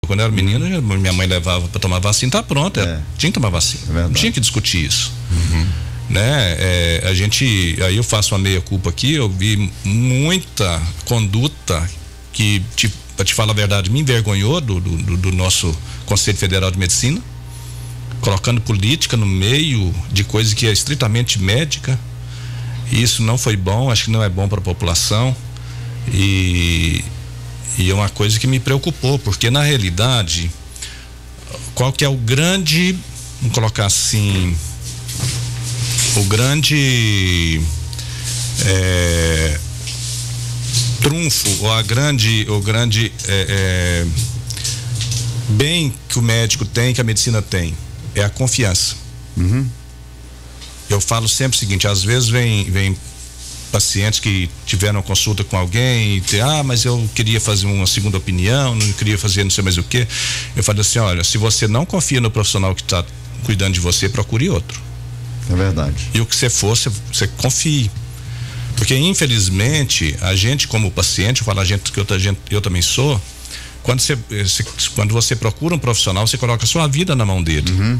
Quando eu era menino, minha mãe levava para tomar vacina, tá pronto, tinha que tomar vacina, não tinha que discutir isso. Né? Aí eu faço uma meia-culpa aqui, eu vi muita conduta que, para te falar a verdade, me envergonhou do nosso Conselho Federal de Medicina, colocando política no meio de coisa que é estritamente médica. E isso não foi bom, acho que não é bom para a população, e é uma coisa que me preocupou, porque na realidade, qual que é o grande, vamos colocar assim, o grande trunfo, ou o grande bem que o médico tem, que a medicina tem, é a confiança. Eu falo sempre o seguinte, às vezes vem pacientes que tiveram consulta com alguém e mas eu queria fazer uma segunda opinião, não queria fazer não sei mais o que. Eu falo assim, olha, se você não confia no profissional que está cuidando de você, procure outro. É verdade. E o que você for, você confie. Porque infelizmente, a gente como paciente, eu falo a gente que eu também sou, quando você procura um profissional, você coloca a sua vida na mão dele.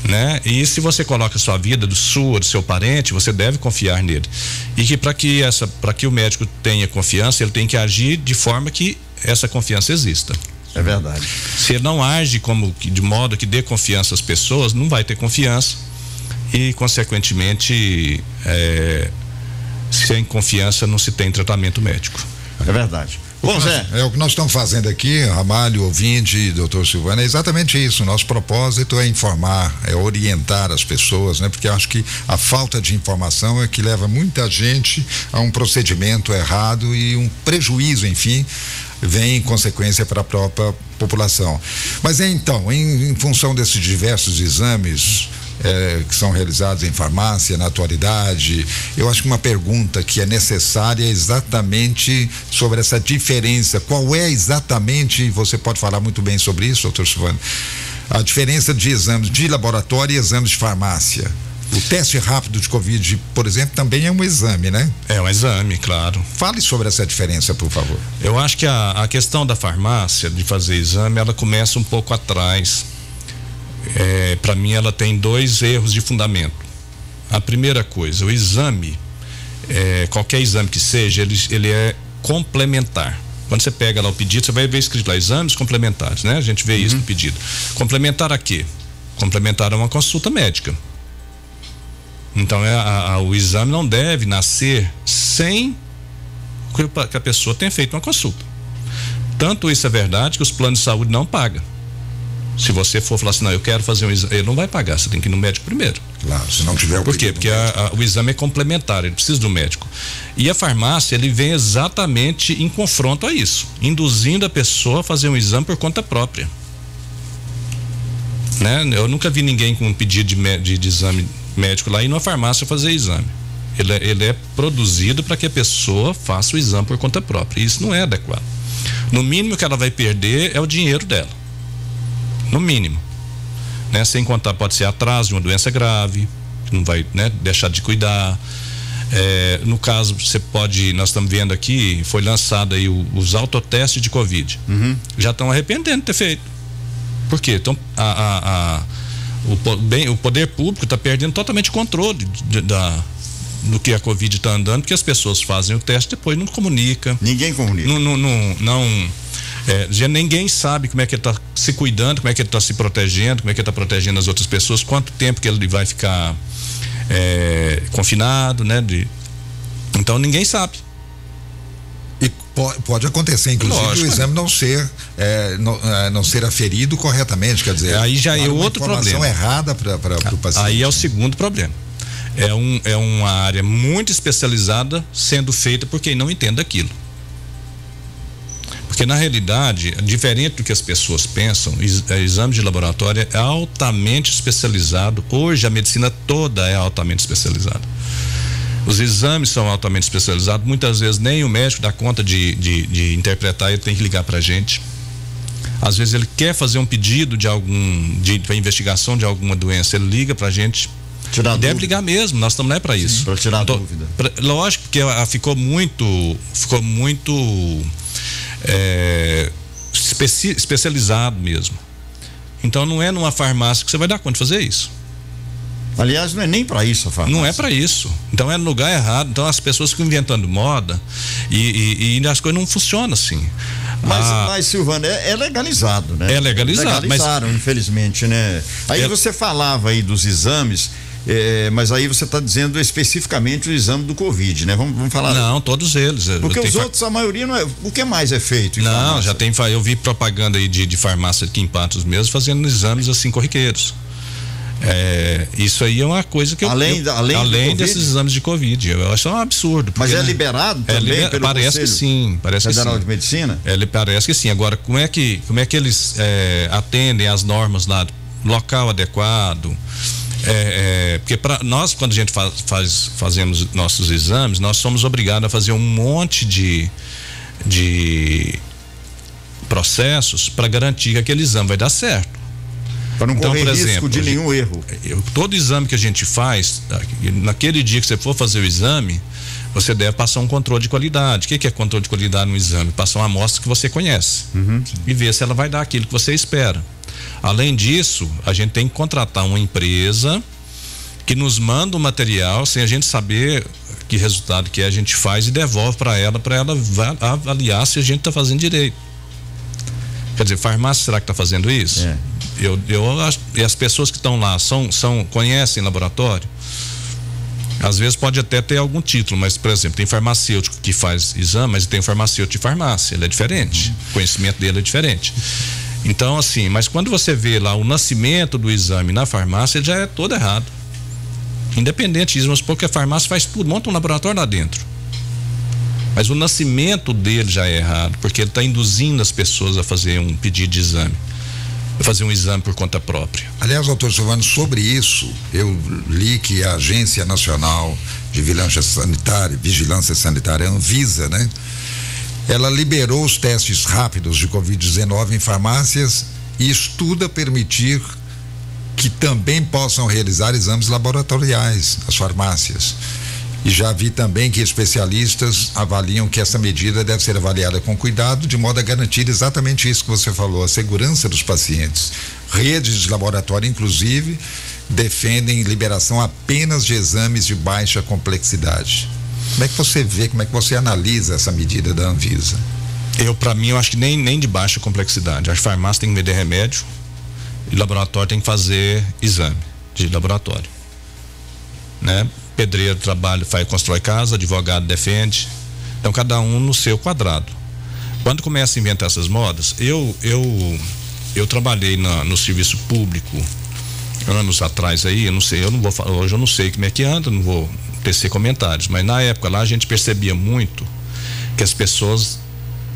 Né? E se você coloca a sua vida, do seu parente, você deve confiar nele. E que para que o médico tenha confiança, ele tem que agir de forma que essa confiança exista. É verdade. Se ele não age de modo que dê confiança às pessoas, não vai ter confiança e, consequentemente, sem confiança não se tem tratamento médico. É verdade. Bom, Zé. O que nós estamos fazendo aqui, Ramalho, ouvinte, doutor Silvano, é exatamente isso. Nosso propósito é informar, é orientar as pessoas, né? Porque eu acho que a falta de informação é que leva muita gente a um procedimento errado e um prejuízo, enfim, vem em consequência para a própria população. Mas então, em função desses diversos exames que são realizados em farmácia na atualidade, eu acho que uma pergunta que é necessária é exatamente sobre essa diferença. Qual é exatamente, você pode falar muito bem sobre isso, doutor Silvano, a diferença de exames de laboratório e exames de farmácia? O teste rápido de Covid, por exemplo, também é um exame, né? É um exame, claro. Fale sobre essa diferença, por favor. Eu acho que a questão da farmácia, de fazer exame, ela começa um pouco atrás. Para mim, ela tem dois erros de fundamento. A primeira coisa, o exame, qualquer exame que seja, ele é complementar. Quando você pega lá o pedido, você vai ver escrito lá, exames complementares, né? A gente vê isso no pedido. Complementar a quê? Complementar a uma consulta médica. Então, o exame não deve nascer sem que a pessoa tenha feito uma consulta. Tanto isso é verdade que os planos de saúde não pagam. Se você for falar assim, não, eu quero fazer um exame, ele não vai pagar, você tem que ir no médico primeiro. Claro, se não tiver o. Por quê? Porque o exame é complementar, ele precisa do médico. E a farmácia, ele vem exatamente em confronto a isso, induzindo a pessoa a fazer um exame por conta própria. Né? Eu nunca vi ninguém com um pedido de exame médico lá e numa farmácia fazer exame. Ele é produzido para que a pessoa faça o exame por conta própria. E isso não é adequado. No mínimo que ela vai perder é o dinheiro dela. No mínimo, né? Sem contar, pode ser atraso de uma doença grave, que não vai, né, deixar de cuidar. No caso, nós estamos vendo aqui, foi lançado aí os autotestes de Covid. Já estão arrependendo de ter feito. Por quê? Então, o poder público está perdendo totalmente o controle do que a Covid está andando, porque as pessoas fazem o teste e depois não comunica. Ninguém comunica. Ninguém sabe como é que ele está se cuidando, como é que ele está se protegendo, como é que ele está protegendo as outras pessoas, quanto tempo que ele vai ficar confinado, né? Então ninguém sabe. E pode acontecer, inclusive, lógico, o exame não ser aferido corretamente, quer dizer, aí já é outro problema. Informação errada para o paciente. Aí é o segundo problema. É uma área muito especializada sendo feita por quem não entende aquilo. Porque na realidade, diferente do que as pessoas pensam, exame de laboratório é altamente especializado. Hoje a medicina toda é altamente especializada. Os exames são altamente especializados, muitas vezes nem o médico dá conta de interpretar, ele tem que ligar pra gente. Às vezes ele quer fazer um pedido de investigação de alguma doença, ele liga pra gente. Deve ligar mesmo, nós estamos lá para isso. Para tirar a dúvida. Lógico que ficou muito especializado mesmo. Então não é numa farmácia que você vai dar conta de fazer isso. Aliás, não é nem para isso a farmácia. Não é para isso. Então é no lugar errado. Então as pessoas ficam inventando moda e as coisas não funcionam assim. Mas Silvano, é legalizado, né? É legalizado. Legalizaram, infelizmente, né? Aí você falava aí dos exames, mas aí você está dizendo especificamente o exame do Covid, né? Vamos falar. Não, todos eles. Porque os outros, a maioria não é. O que mais é feito? Não, já tem. Eu vi propaganda aí de farmácia aqui em Patos mesmo, fazendo exames assim corriqueiros. Isso aí é uma coisa que além desses exames de Covid, eu acho um absurdo. Mas é liberado também pelo parece que sim, parece Federal que sim. de Medicina? Parece que sim. Agora, como é que eles atendem às normas lá, local adequado? Porque para nós, quando a gente fazemos nossos exames, nós somos obrigados a fazer um monte de processos para garantir que aquele exame vai dar certo. Para não correr risco de nenhum erro. Todo exame que a gente faz, naquele dia que você for fazer o exame, você deve passar um controle de qualidade. O que é controle de qualidade no exame? Passar uma amostra que você conhece e ver se ela vai dar aquilo que você espera. Além disso, a gente tem que contratar uma empresa que nos manda o material sem a gente saber que resultado que a gente faz e devolve para ela avaliar se a gente está fazendo direito. Quer dizer, farmácia, será que está fazendo isso? Eu acho, e as pessoas que estão lá conhecem laboratório? Às vezes pode até ter algum título, mas, por exemplo, tem farmacêutico que faz exame, mas tem um farmacêutico de farmácia, ele é diferente, o conhecimento dele é diferente. Então, assim, mas quando você vê lá o nascimento do exame na farmácia, ele já é todo errado. Independente disso, mas porque a farmácia faz tudo, monta um laboratório lá dentro. Mas o nascimento dele já é errado, porque ele está induzindo as pessoas a fazer um pedido de exame, a fazer um exame por conta própria. Aliás, doutor Silvano, sobre isso, eu li que a Agência Nacional de Vigilância Sanitária, Anvisa, né? Ela liberou os testes rápidos de Covid-19 em farmácias e estuda permitir que também possam realizar exames laboratoriais as farmácias. E já vi também que especialistas avaliam que essa medida deve ser avaliada com cuidado, de modo a garantir exatamente isso que você falou, a segurança dos pacientes. Redes de laboratório, inclusive, defendem liberação apenas de exames de baixa complexidade. Como é que você vê, como é que você analisa essa medida da Anvisa? Para mim, eu acho que nem de baixa complexidade. As farmácias têm que vender remédio e o laboratório tem que fazer exame de laboratório, né? Pedreiro trabalha, constrói casa, advogado defende. Então cada um no seu quadrado. Quando começa a inventar essas modas, eu trabalhei no serviço público anos atrás aí, eu não sei, hoje eu não sei como é que anda, não vou tecer comentários, mas na época lá a gente percebia muito que as pessoas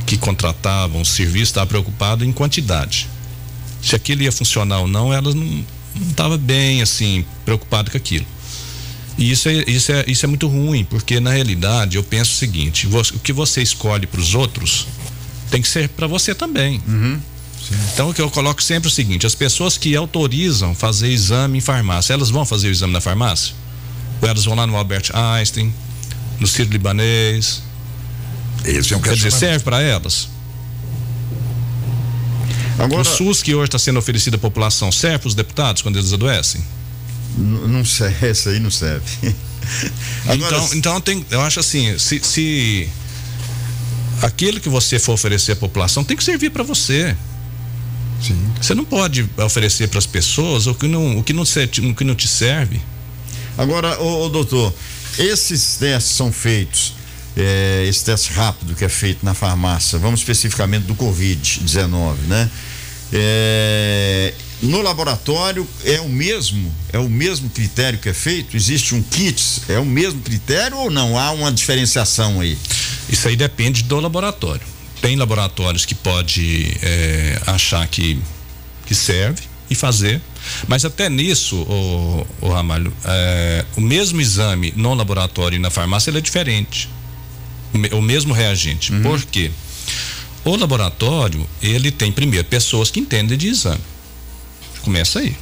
que contratavam o serviço estavam preocupadas em quantidade. Se aquilo ia funcionar ou não, elas não estavam bem assim, preocupadas com aquilo. E isso é muito ruim, porque na realidade eu penso o seguinte: o que você escolhe para os outros tem que ser para você também. Então o que eu coloco sempre é o seguinte: as pessoas que autorizam fazer exame em farmácia, elas vão fazer o exame na farmácia? Ou elas vão lá no Albert Einstein, no Sírio-Libanês? Quer dizer, serve para elas? Agora, o SUS que hoje está sendo oferecido à população serve para os deputados quando eles adoecem? Não serve, essa aí não serve. Agora, então eu acho assim, se aquilo que você for oferecer à população tem que servir para você. Sim. Você não pode oferecer para as pessoas o que não te serve. Agora, doutor, esses testes são feitos, esse teste rápido que é feito na farmácia, vamos especificamente do Covid-19, né? No laboratório é o mesmo critério que é feito? Existe um kit, é o mesmo critério ou não? Há uma diferenciação aí? Isso aí depende do laboratório. Tem laboratórios que pode achar que serve e fazer, mas até nisso, o Ramalho, o mesmo exame no laboratório e na farmácia ele é diferente, o mesmo reagente. Por quê? O laboratório, ele tem primeiro pessoas que entendem de exame. Começa aí.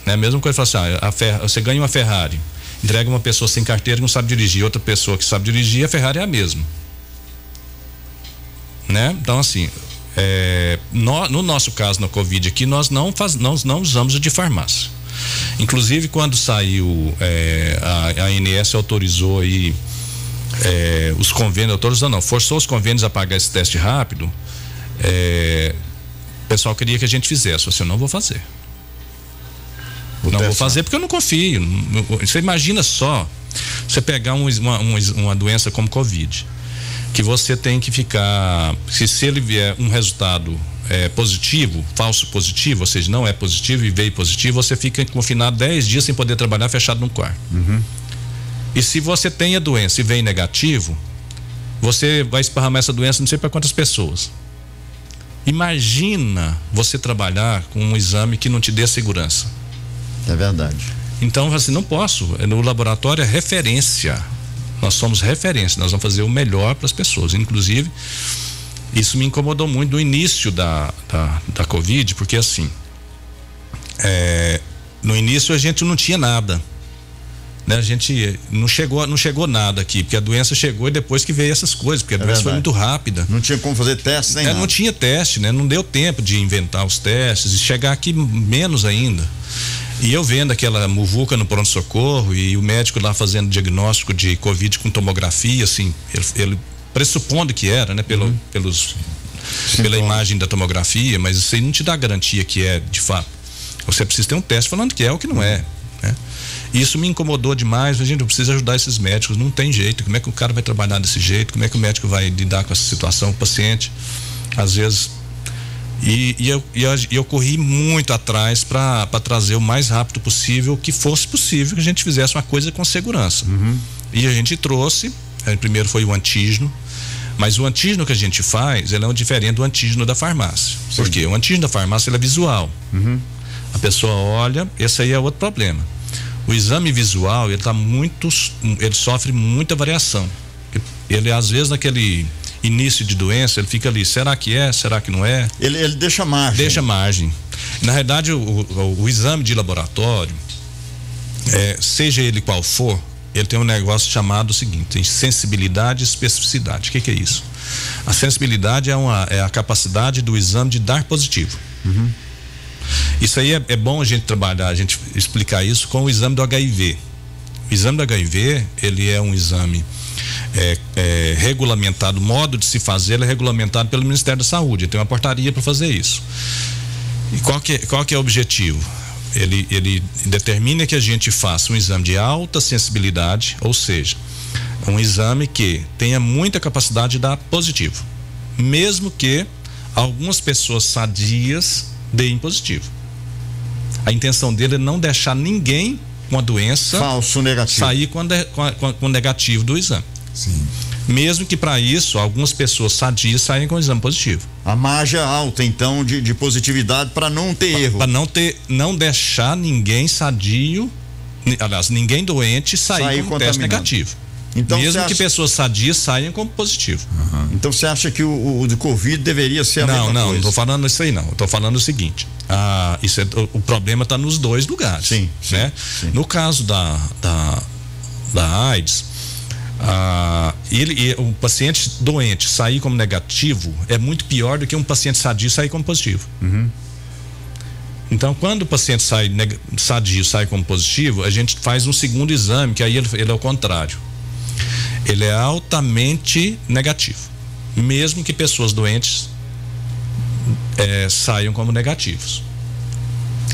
É a mesma coisa, fala assim, você ganha uma Ferrari, entrega uma pessoa sem carteira que não sabe dirigir, outra pessoa que sabe dirigir, a Ferrari é a mesma, né? Então assim, no nosso caso, na Covid aqui, nós não usamos de farmácia. Inclusive, quando saiu, a ANS autorizou aí os convênios, forçou os convênios a pagar esse teste rápido. O pessoal queria que a gente fizesse. Eu não vou fazer. Não vou fazer porque eu não confio. Você imagina só, você pegar uma doença como Covid, que você tem que ficar, se ele vier um resultado positivo, falso positivo, ou seja, não é positivo e veio positivo, você fica confinado 10 dias sem poder trabalhar, fechado num quarto. E se você tem a doença e vem negativo, você vai esparramar essa doença não sei para quantas pessoas. Imagina você trabalhar com um exame que não te dê segurança. É verdade. Então, assim, não posso. No laboratório é referência. Nós somos referência, nós vamos fazer o melhor para as pessoas. Inclusive, isso me incomodou muito no início da Covid, porque assim, no início a gente não tinha nada, né? A gente não chegou nada aqui, porque a doença chegou e depois que veio essas coisas, porque a doença foi muito rápida. Não tinha como fazer teste nem nada. Não tinha teste, né? Não deu tempo de inventar os testes e chegar aqui menos ainda. E eu vendo aquela muvuca no pronto-socorro e o médico lá fazendo diagnóstico de Covid com tomografia, assim, ele pressupondo que era, né? Pela imagem da tomografia, mas isso aí não te dá garantia que é de fato. Você precisa ter um teste falando que é ou que não é, né? Isso me incomodou demais. A gente precisa ajudar esses médicos, não tem jeito. Como é que o cara vai trabalhar desse jeito? Como é que o médico vai lidar com essa situação? O paciente, às vezes. E eu corri muito atrás para trazer o mais rápido possível, que fosse possível que a gente fizesse uma coisa com segurança. E a gente trouxe, primeiro foi o antígeno, mas o antígeno que a gente faz, ele é um diferente do antígeno da farmácia. Sim. Por quê? O antígeno da farmácia, ele é visual. A pessoa olha, esse aí é outro problema. O exame visual, ele sofre muita variação. Ele, às vezes, naquele início de doença, ele fica ali, será que é, será que não é? Ele deixa margem. Deixa margem. Na realidade, o exame de laboratório, seja ele qual for, ele tem um negócio chamado o seguinte, tem sensibilidade e especificidade. O que é isso? A sensibilidade é a capacidade do exame de dar positivo. Isso aí é bom a gente trabalhar, a gente explicar isso com o exame do HIV. O exame do HIV, ele é um exame regulamentado, o modo de se fazer é regulamentado pelo Ministério da Saúde, tem uma portaria para fazer isso. E qual que é o objetivo? Ele determina que a gente faça um exame de alta sensibilidade, ou seja, um exame que tenha muita capacidade de dar positivo, mesmo que algumas pessoas sadias deem positivo. A intenção dele é não deixar ninguém com a doença falso negativo sair com negativo do exame. Sim. Mesmo que para isso algumas pessoas sadias saem com o exame positivo. A margem alta então de positividade para não ter erro. Para não deixar ninguém sadio, aliás, ninguém doente sair com teste negativo. Então, mesmo que pessoas sadias saiam como positivo. Então você acha que o de Covid deveria ser a mesma coisa? Não estou falando isso aí não. Estou falando o seguinte, o problema está nos dois lugares. Sim, né? Sim. No caso da AIDS, o paciente doente sair como negativo é muito pior do que um paciente sadio sair como positivo. Então, quando o paciente sadio sai como positivo, a gente faz um segundo exame, que aí ele é o contrário. Ele é altamente negativo, mesmo que pessoas doentes saiam como negativos.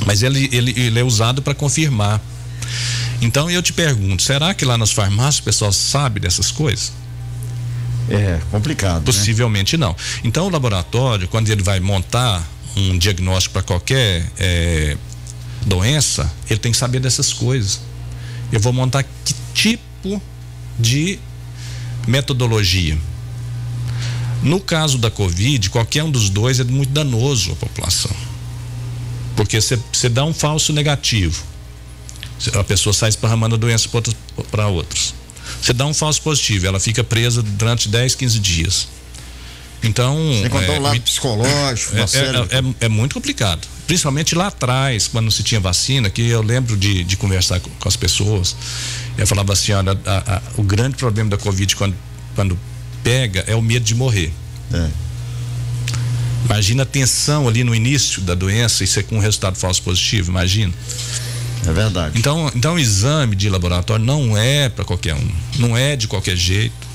Mas ele é usado para confirmar. Então eu te pergunto, será que lá nas farmácias o pessoal sabe dessas coisas? É complicado. Possivelmente, né? Não. Então o laboratório, quando ele vai montar um diagnóstico para qualquer doença, ele tem que saber dessas coisas. Eu vou montar que tipo de metodologia. No caso da Covid, qualquer um dos dois é muito danoso à população, porque você dá um falso negativo, a pessoa sai esparramando a doença para outros. Você dá um falso positivo, ela fica presa durante 10, 15 dias. Então sem contar o lado psicológico, é muito complicado, principalmente lá atrás, quando se tinha vacina, que eu lembro de conversar com as pessoas. Eu falava assim, olha, o grande problema da Covid quando pega é o medo de morrer. Imagina a tensão ali no início da doença e ser com um resultado falso positivo, imagina. É verdade. Então o exame de laboratório não é para qualquer um, não é de qualquer jeito.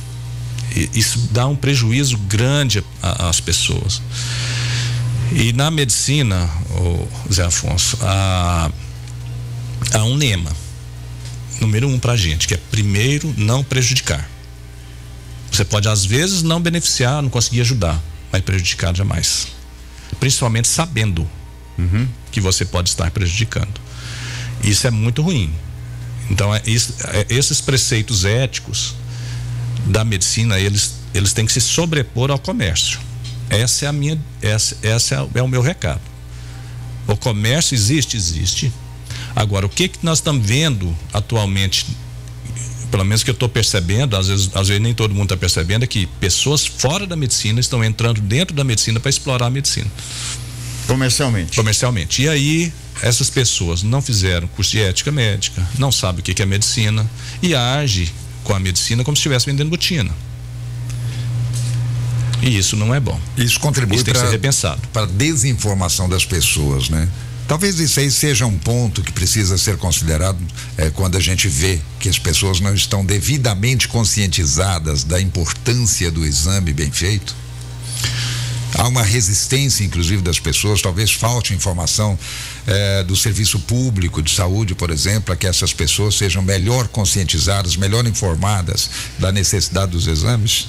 Isso dá um prejuízo grande às pessoas. E na medicina, Zé Afonso, há um lema, número 1 pra gente, que é primeiro não prejudicar. Você pode às vezes não beneficiar, não conseguir ajudar, mas prejudicar jamais. Principalmente sabendo que você pode estar prejudicando. Isso é muito ruim. Então esses preceitos éticos da medicina, eles têm que se sobrepor ao comércio. Essa é o meu recado. O comércio existe. Agora, o que nós estamos vendo atualmente, pelo menos que eu estou percebendo, às vezes nem todo mundo está percebendo, é que pessoas fora da medicina estão entrando dentro da medicina para explorar a medicina. Comercialmente. E aí, essas pessoas não fizeram curso de ética médica, não sabem o que é medicina e agem com a medicina como se estivesse vendendo botina. E isso não é bom. Isso contribui tem que ser repensado. Para a desinformação das pessoas, né? Talvez isso aí seja um ponto que precisa ser considerado quando a gente vê que as pessoas não estão devidamente conscientizadas da importância do exame bem feito. Há uma resistência, inclusive, das pessoas, talvez falte informação do serviço público de saúde, por exemplo, para que essas pessoas sejam melhor conscientizadas, melhor informadas da necessidade dos exames.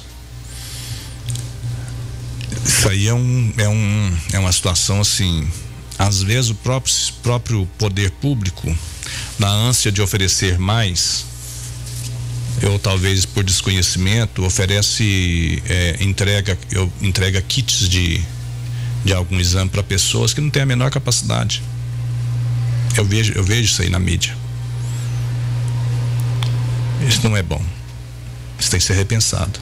Isso aí é uma situação assim, às vezes o próprio poder público, na ânsia de oferecer mais, ou talvez por desconhecimento, oferece entrega kits de algum exame para pessoas que não têm a menor capacidade. Eu vejo isso aí na mídia. Isso não é bom. Isso tem que ser repensado.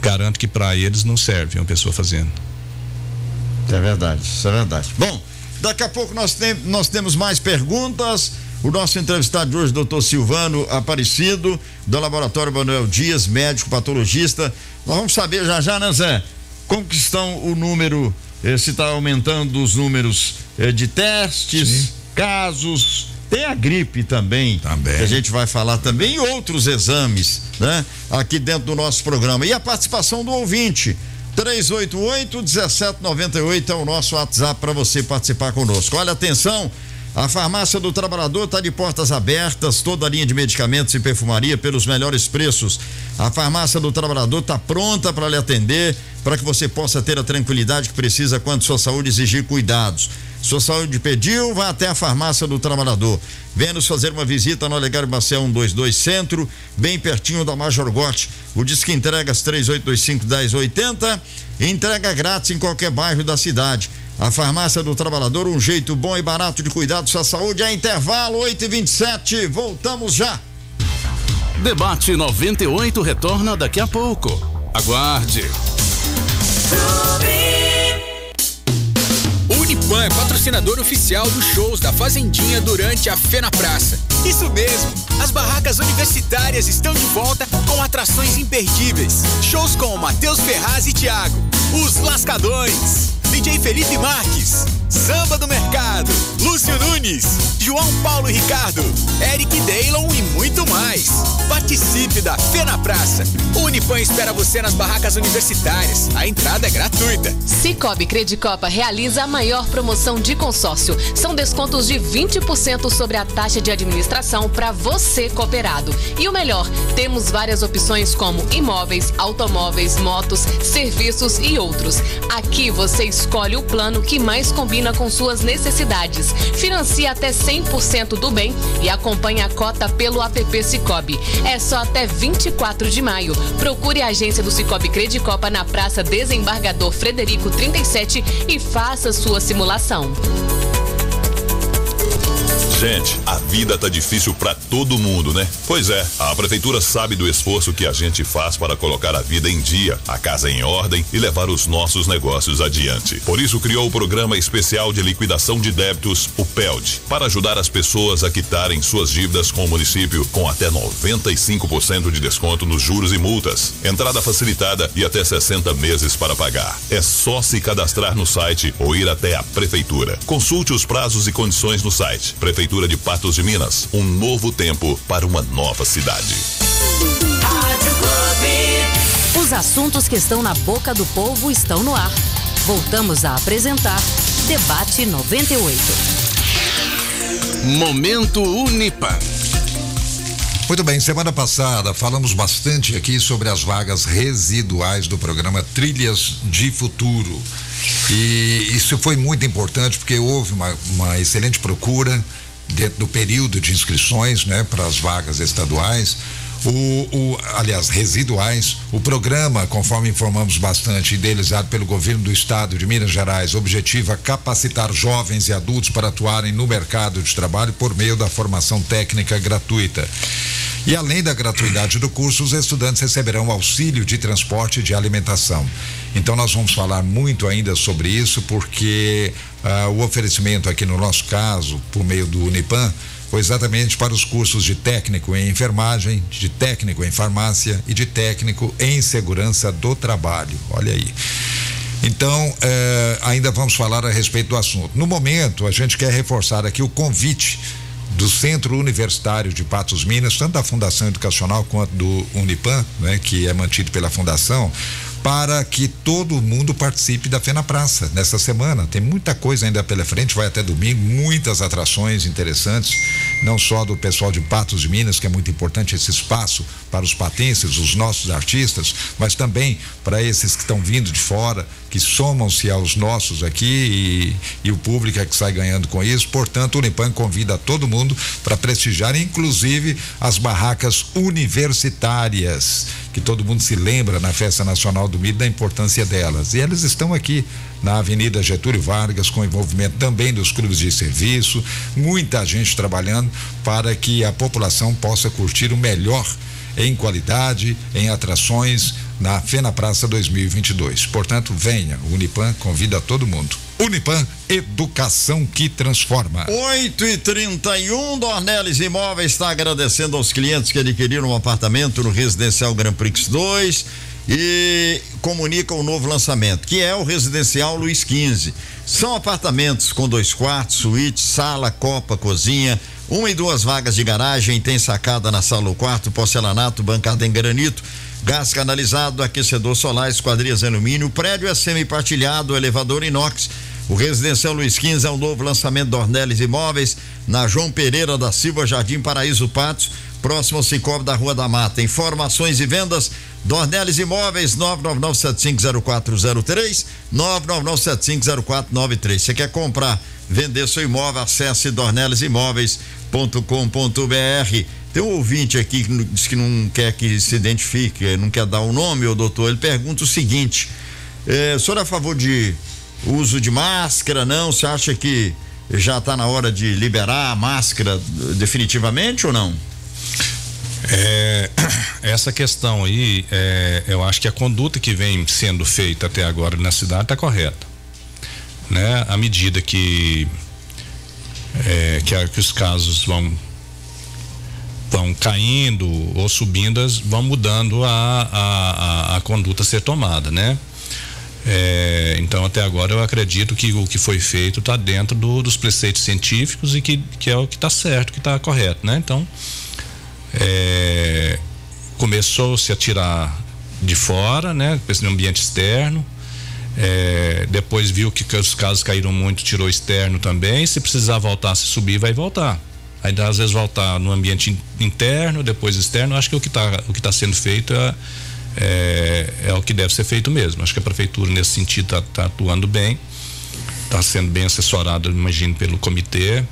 Garanto que para eles não serve uma pessoa fazendo. Isso é verdade. Bom, daqui a pouco nós temos mais perguntas. O nosso entrevistado de hoje, Dr. Silvano Aparecido, do Laboratório Manuel Dias, médico patologista. Nós vamos saber já, né, Zé, como que estão o número, se está aumentando os números de testes, sim, casos. Tem a gripe também, que a gente vai falar também, e outros exames, né? Aqui dentro do nosso programa. E a participação do ouvinte, 388-1798 é o nosso WhatsApp para você participar conosco. Olha, atenção, a Farmácia do Trabalhador está de portas abertas, toda a linha de medicamentos e perfumaria pelos melhores preços. A Farmácia do Trabalhador está pronta para lhe atender, para que você possa ter a tranquilidade que precisa quando sua saúde exigir cuidados. Sua saúde pediu, vá até a Farmácia do Trabalhador. Venha nos fazer uma visita no Olegário Maciel 122 Centro, bem pertinho da Major Gotti. O Disque Entregas 3825-1080, entrega grátis em qualquer bairro da cidade. A Farmácia do Trabalhador, um jeito bom e barato de cuidar da sua saúde. É intervalo, 8h27, voltamos já. Debate 98 retorna daqui a pouco. Aguarde. Unipan é patrocinador oficial dos shows da Fazendinha durante a Fé na Praça. Isso mesmo, as barracas universitárias estão de volta com atrações imperdíveis. Shows com Matheus Ferraz e Thiago, Os Lascadões, DJ Felipe Marques, Samba do Mercado, Lúcio Nunes, João Paulo e Ricardo, Eric Daylon e muito mais. Participe da Fé na Praça. O Unipan espera você nas barracas universitárias. A entrada é gratuita. Cicobi Credicopa realiza a maior promoção de consórcio. São descontos de 20% sobre a taxa de administração para você cooperado. E o melhor, temos várias opções como imóveis, automóveis, motos, serviços e outros. Aqui você escolhe o plano que mais combina com suas necessidades. Financia até 100% do bem e acompanha a cota pelo app Cicobi. É só até 24 de maio. Procure a agência do Cicobi Credicopa na Praça Desembargador Frederico 37 e faça sua simulação. Gente, a vida tá difícil pra todo mundo, né? Pois é, a prefeitura sabe do esforço que a gente faz para colocar a vida em dia, a casa em ordem e levar os nossos negócios adiante. Por isso criou o Programa Especial de Liquidação de Débitos, o PELD, para ajudar as pessoas a quitarem suas dívidas com o município com até 95% de desconto nos juros e multas, entrada facilitada e até 60 meses para pagar. É só se cadastrar no site ou ir até a prefeitura. Consulte os prazos e condições no site. Prefeitura de Patos de Minas, um novo tempo para uma nova cidade. Os assuntos que estão na boca do povo estão no ar. Voltamos a apresentar Debate 98. Momento Unipan. Muito bem, semana passada falamos bastante aqui sobre as vagas residuais do programa Trilhas de Futuro. E isso foi muito importante porque houve uma excelente procura dentro do período de inscrições, né, para as vagas estaduais, aliás, residuais. O programa, conforme informamos bastante, idealizado pelo governo do estado de Minas Gerais, objetiva capacitar jovens e adultos para atuarem no mercado de trabalho por meio da formação técnica gratuita. E além da gratuidade do curso, os estudantes receberão auxílio de transporte e de alimentação. Então nós vamos falar muito ainda sobre isso, porque o oferecimento aqui no nosso caso, por meio do Unipan, foi exatamente para os cursos de técnico em enfermagem, de técnico em farmácia e de técnico em segurança do trabalho. Olha aí. Então, ainda vamos falar a respeito do assunto. No momento, a gente quer reforçar aqui o convite do Centro Universitário de Patos Minas, tanto da Fundação Educacional quanto do Unipan, né, que é mantido pela Fundação, para que todo mundo participe da Fé na Praça nessa semana. Tem muita coisa ainda pela frente, vai até domingo, muitas atrações interessantes, não só do pessoal de Patos de Minas, que é muito importante esse espaço para os patenses, os nossos artistas, mas também para esses que estão vindo de fora, que somam-se aos nossos aqui e o público é que sai ganhando com isso. Portanto, o Unipan convida todo mundo para prestigiar, inclusive as barracas universitárias, que todo mundo se lembra na Festa Nacional do Milho da importância delas. E elas estão aqui na Avenida Getúlio Vargas, com envolvimento também dos clubes de serviço, muita gente trabalhando para que a população possa curtir o melhor em qualidade, em atrações na Fé na Praça 2022. Portanto, venha, o Unipan convida todo mundo. Unipan, educação que transforma. 8h31, Dornelles Imóveis está agradecendo aos clientes que adquiriram um apartamento no Residencial Grand Prix 2 e comunica o novo lançamento, que é o Residencial Luiz XV. São apartamentos com 2 quartos, suíte, sala, copa, cozinha, 1 e 2 vagas de garagem, tem sacada na sala ou quarto, porcelanato, bancada em granito, gás canalizado, aquecedor solar, esquadrias em alumínio. O prédio é semi-partilhado, elevador inox. O Residencial Luiz XV é o novo lançamento do Dornelles Imóveis, na João Pereira da Silva, Jardim Paraíso Patos, próximo ao Cicobi da Rua da Mata. Informações e vendas, Dornelles Imóveis, 999750403, 999750493. Você quer comprar, vender seu imóvel, acesse dornellesimóveis.com.br. Tem um ouvinte aqui que diz que não quer que se identifique, não quer dar o nome, ô doutor. Ele pergunta o seguinte: o senhor é a favor de uso de máscara? Não? Você acha que já está na hora de liberar a máscara definitivamente ou não? Essa questão aí, eu acho que a conduta que vem sendo feita até agora na cidade está correta, né? À medida que os casos vão caindo ou subindo, vão mudando a conduta a ser tomada, né? Então até agora eu acredito que o que foi feito está dentro dos preceitos científicos e que é o que está certo, que está correto, né? Então começou-se a tirar de fora, né? No ambiente externo, depois viu que os casos caíram muito, tirou externo também. Se precisar voltar, se subir, vai voltar. Aí às vezes voltar no ambiente interno, depois externo. Acho que o que está sendo feito é o que deve ser feito mesmo. Acho que a prefeitura nesse sentido está atuando bem, está sendo bem assessorada, imagino, pelo comitê,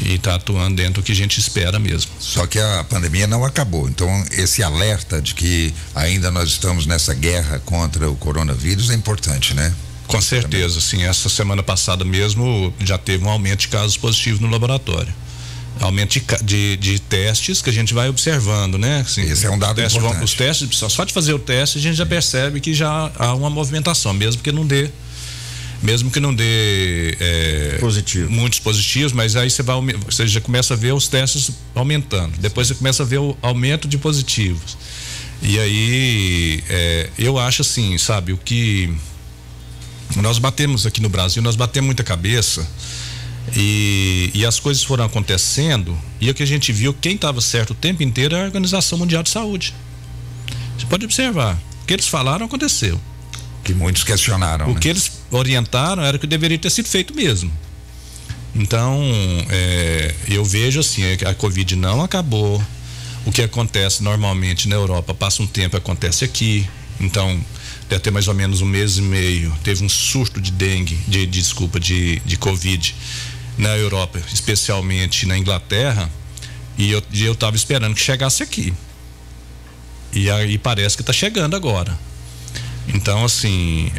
e está atuando dentro do que a gente espera mesmo. Só que a pandemia não acabou, então esse alerta de que ainda nós estamos nessa guerra contra o coronavírus é importante, né? Com certeza, sim. Essa semana passada mesmo já teve um aumento de casos positivos no laboratório. Aumento de testes que a gente vai observando, né? Assim, esse é um dado importante. Os testes, só de fazer o teste a gente já percebe que já há uma movimentação, mesmo que não dê positivo. Muitos positivos, mas aí você já começa a ver os testes aumentando, depois você começa a ver o aumento de positivos, e aí eu acho assim, sabe, o que nós batemos aqui no Brasil, nós batemos muita cabeça e as coisas foram acontecendo, e o que a gente viu, quem estava certo o tempo inteiro é a Organização Mundial de Saúde. Você pode observar, o que eles falaram aconteceu. Que muitos questionaram. O que eles orientaram era o que deveria ter sido feito mesmo. Então, eu vejo assim, a Covid não acabou. O que acontece normalmente na Europa, passa um tempo, acontece aqui. Então, deve ter mais ou menos 1 mês e meio, teve um surto de dengue, de Covid na Europa, especialmente na Inglaterra, e eu estava esperando que chegasse aqui. E aí parece que está chegando agora. Então, assim,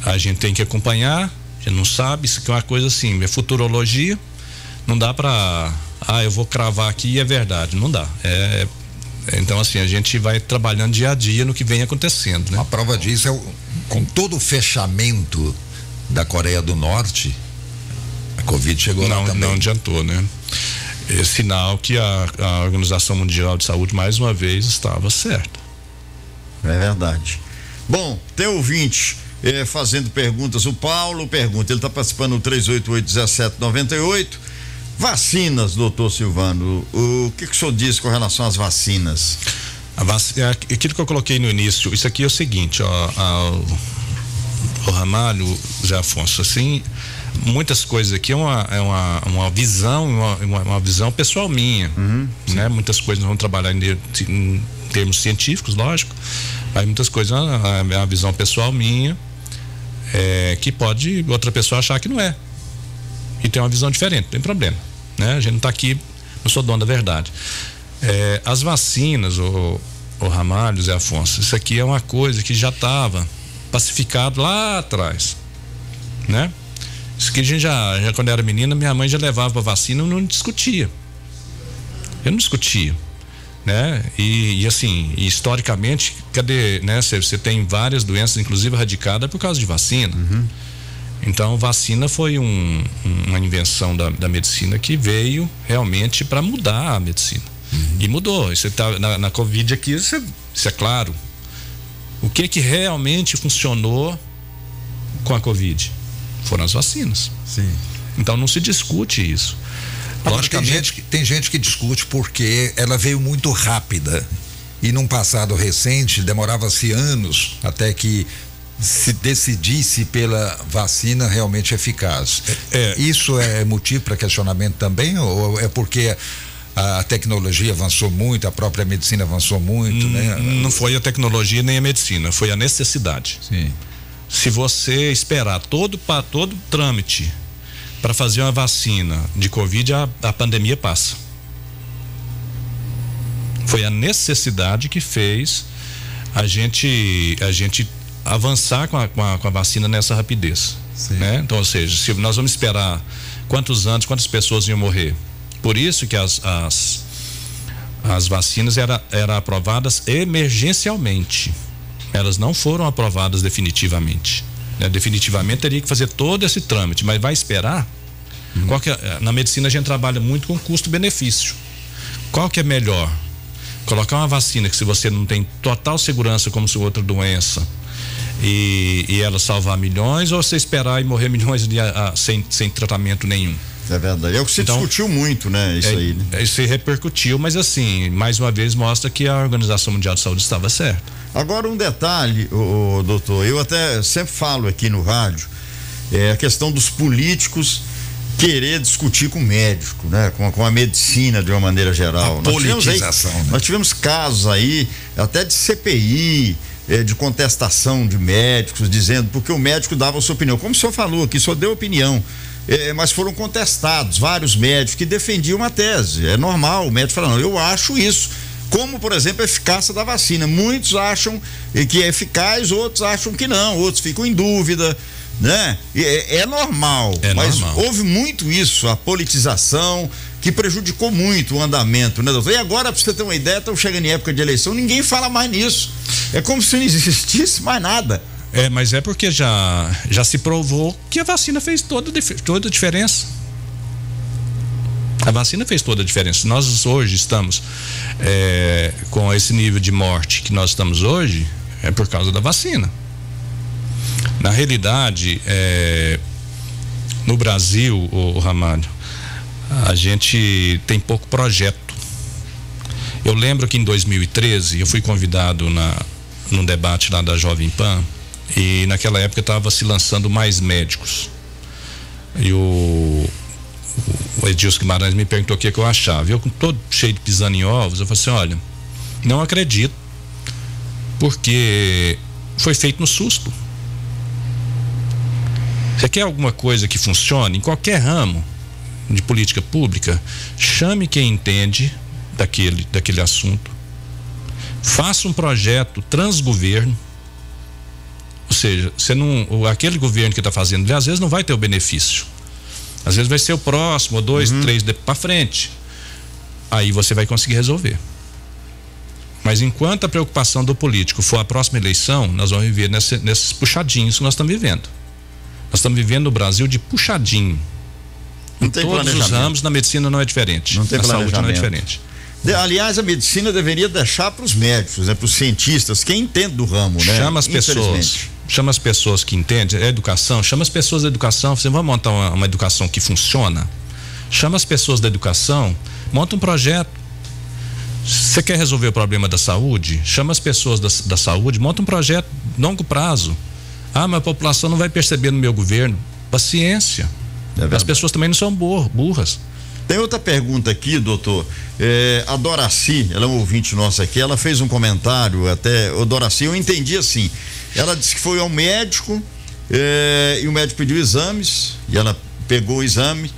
a gente tem que acompanhar, a gente não sabe, isso aqui é uma coisa assim, é futurologia, não dá para, eu vou cravar aqui e é verdade, não dá. Então, assim, a gente vai trabalhando dia a dia no que vem acontecendo, né? A prova disso é com todo o fechamento da Coreia do Norte, a Covid chegou lá também. Não adiantou, né? É sinal que a Organização Mundial de Saúde, mais uma vez, estava certa. É verdade. Bom, tem ouvinte fazendo perguntas. O Paulo pergunta, ele está participando do 388-1798. Vacinas, doutor Silvano, o que o senhor diz com relação às vacinas? Aquilo que eu coloquei no início, isso aqui é o seguinte, o Ramalho, Zé Afonso, assim, muitas coisas aqui é uma visão, uma visão pessoal minha, né? Muitas coisas nós vamos trabalhar em termos científicos, lógico, aí muitas coisas é uma visão pessoal minha, que pode outra pessoa achar que não é, e tem uma visão diferente, não tem problema, né? A gente não está aqui, não sou dono da verdade. As vacinas, o Ramalho, Zé Afonso, isso aqui é uma coisa que já estava pacificado lá atrás, né? Isso que a gente já quando era menina, minha mãe já levava para vacina, eu não discutia, né? E assim, historicamente, cadê, né? Você tem várias doenças, inclusive erradicadas por causa de vacina. Então, vacina foi uma invenção da medicina que veio realmente para mudar a medicina. E mudou. Isso tá na Covid aqui, isso é claro. O que realmente funcionou com a Covid? Foram as vacinas. Sim. Então não se discute isso. Logicamente, tem gente que discute porque ela veio muito rápida e num passado recente demorava-se anos até que se decidisse pela vacina realmente eficaz. Isso é motivo para questionamento também, ou é porque a tecnologia avançou muito, a própria medicina avançou muito, né? Não foi a tecnologia nem a medicina, foi a necessidade. Sim. Se você esperar todo trâmite para fazer uma vacina de Covid, a pandemia passa. Foi a necessidade que fez a gente avançar com a vacina nessa rapidez, né? Então, ou seja, se nós vamos esperar quantos anos, quantas pessoas iam morrer, por isso que as vacinas eram aprovadas emergencialmente, elas não foram aprovadas definitivamente, né? Definitivamente teria que fazer todo esse trâmite, mas vai esperar? Na medicina a gente trabalha muito com custo-benefício. Qual que é melhor? Colocar uma vacina que, se você não tem total segurança como se outra doença, e ela salvar milhões, ou você esperar e morrer milhões sem tratamento nenhum? É verdade. É o que se discutiu muito, né? Isso aí, né? Isso repercutiu, mas assim, mais uma vez mostra que a Organização Mundial de Saúde estava certa. Agora, um detalhe, doutor, eu até sempre falo aqui no rádio, a questão dos políticos querer discutir com o médico, né? Com a medicina de uma maneira geral. Politização, né? Nós tivemos casos aí, até de CPI, de contestação de médicos, dizendo, porque o médico dava a sua opinião, como o senhor falou aqui, o senhor deu opinião, mas foram contestados vários médicos que defendiam uma tese. É normal o médico falar, não, eu acho isso, como por exemplo a eficácia da vacina, muitos acham que é eficaz, outros acham que não, outros ficam em dúvida, né? É normal, mas normal. Houve muito isso, a politização, que prejudicou muito o andamento, né, doutor? E agora, para você ter uma ideia, estão chegando em época de eleição, ninguém fala mais nisso. É como se não existisse mais nada. Mas é porque já se provou que a vacina fez toda a diferença. A vacina fez toda a diferença. Nós hoje estamos com esse nível de morte que nós estamos hoje, é por causa da vacina. Na realidade, no Brasil, o Ramalho, a gente tem pouco projeto. Eu lembro que em 2013 eu fui convidado num debate lá da Jovem Pan, e naquela época estava se lançando Mais Médicos. E o Edilson Guimarães me perguntou o que eu achava. Eu, com todo cheio de pisando em ovos, eu falei assim: olha, não acredito, porque foi feito no susto. Você quer alguma coisa que funcione em qualquer ramo de política pública? Chame quem entende daquele assunto, faça um projeto transgoverno. Ou seja, aquele governo que está fazendo, às vezes não vai ter o benefício, às vezes vai ser o próximo, 2, 3 para frente. Aí você vai conseguir resolver. Mas enquanto a preocupação do político for a próxima eleição, nós vamos viver nesses puxadinhos que nós estamos vivendo. Nós estamos vivendo no Brasil de puxadinho. Em todos os ramos, na medicina não é diferente. Na saúde não é diferente. Aliás, a medicina deveria deixar para os médicos, né, para os cientistas, quem entende do ramo, né? Chama as pessoas que entendem, educação, chama as pessoas da educação. Você vai montar uma educação que funciona? Chama as pessoas da educação, monta um projeto. Você quer resolver o problema da saúde? Chama as pessoas da saúde, monta um projeto longo prazo. Mas a população não vai perceber no meu governo. Paciência. As pessoas também não são burras. Tem outra pergunta aqui, doutor. A Doraci, ela é um ouvinte nossa aqui, ela fez um comentário até. Doraci, eu entendi assim. Ela disse que foi ao médico e o médico pediu exames e ela pegou o exame.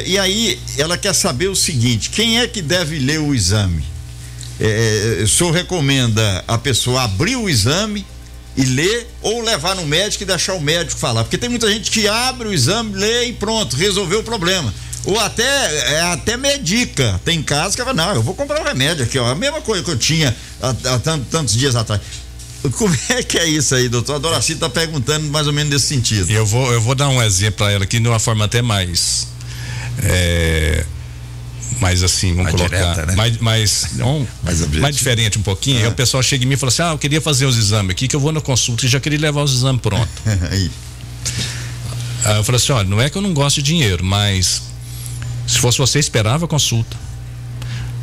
E aí ela quer saber o seguinte: quem é que deve ler o exame? O senhor recomenda a pessoa abrir o exame e ler, ou levar no médico e deixar o médico falar? Porque tem muita gente que abre o exame, lê e pronto, resolveu o problema. Ou até medica. Tem casos que ela fala: não, eu vou comprar um remédio aqui, ó, a mesma coisa que eu tinha há tantos dias atrás. Como é que é isso aí, doutor? A Doraci está perguntando mais ou menos nesse sentido. Eu vou dar um exemplo para ela aqui de uma forma até mais assim, vamos colocar direta, né? mais diferente um pouquinho. Aí o pessoal chega em mim e fala assim: eu queria fazer os exames aqui, que eu vou na consulta e já queria levar os exames pronto. Aí eu falei assim: olha, não é que eu não gosto de dinheiro, mas se fosse você, esperava a consulta.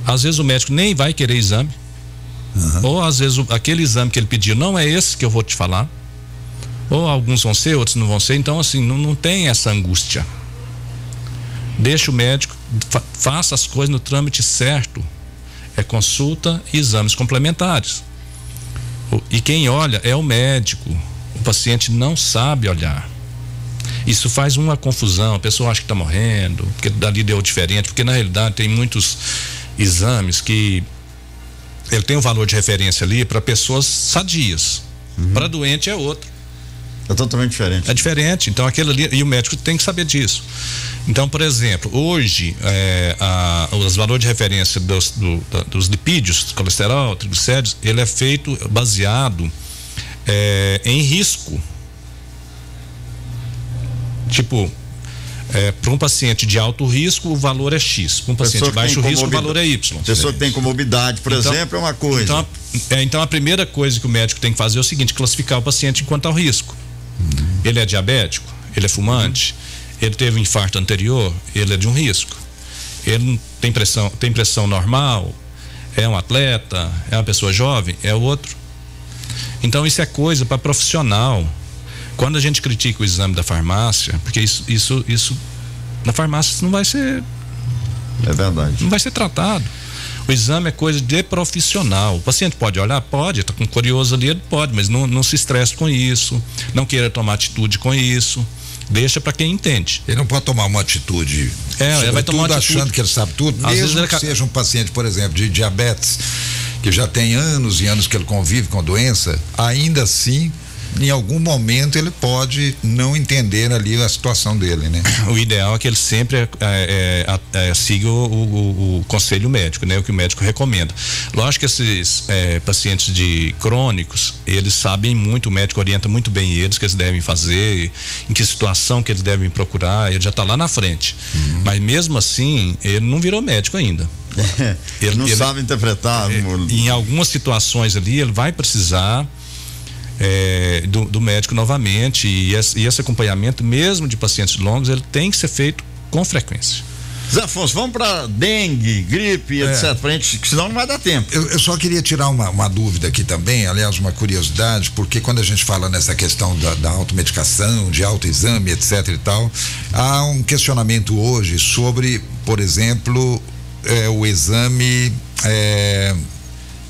Às vezes o médico nem vai querer exame, ou às vezes aquele exame que ele pediu não é esse que eu vou te falar, ou alguns vão ser, outros não vão ser. Então assim, não tem essa angústia. Deixa o médico, faça as coisas no trâmite certo. É consulta e exames complementares. E quem olha é o médico. O paciente não sabe olhar. Isso faz uma confusão. A pessoa acha que está morrendo, porque dali deu diferente. Porque na realidade tem muitos exames que ele tem um valor de referência ali para pessoas sadias. Para doente é outro. É totalmente diferente. É diferente. Então aquele ali, e o médico tem que saber disso. Então, por exemplo, hoje os valores de referência dos lipídios, colesterol, triglicéridos, ele é feito baseado em risco. Tipo, para um paciente de alto risco o valor é X, para um paciente de baixo risco o valor é Y. Pessoa que tem comorbidade, por exemplo, é uma coisa. Então a primeira coisa que o médico tem que fazer é o seguinte: classificar o paciente quanto ao risco. Ele é diabético, ele é fumante, ele teve um infarto anterior, ele é de um risco. Ele tem pressão normal, é um atleta, é uma pessoa jovem, é outro. Então isso é coisa para profissional. Quando a gente critica o exame da farmácia, porque isso na farmácia isso não vai ser. É verdade. Não vai ser tratado. O exame é coisa de profissional. O paciente pode olhar? Pode, está com curioso ali, ele pode, mas não se estresse com isso, não queira tomar atitude com isso. Deixa para quem entende. Ele não pode tomar uma atitude. Ele vai tomar uma atitude achando que ele sabe tudo. Mesmo que seja um paciente, por exemplo, de diabetes, que já tem anos e anos que ele convive com a doença, ainda assim em algum momento ele pode não entender ali a situação dele, né? O ideal é que ele sempre siga o conselho médico, né? O que o médico recomenda. Lógico que esses pacientes crônicos, eles sabem muito, o médico orienta muito bem eles, o que eles devem fazer, em que situação que eles devem procurar, ele já está lá na frente. Mas mesmo assim, ele não virou médico ainda. Ele não sabe interpretar. Em algumas situações ali, ele vai precisar do médico novamente, e esse acompanhamento, mesmo de pacientes longos, ele tem que ser feito com frequência. Zé Afonso, vamos para dengue, gripe, etc, pra gente, senão não vai dar tempo. Eu só queria tirar uma dúvida aqui também, aliás, uma curiosidade, porque quando a gente fala nessa questão da automedicação, de autoexame, etc e tal, há um questionamento hoje sobre, por exemplo, o exame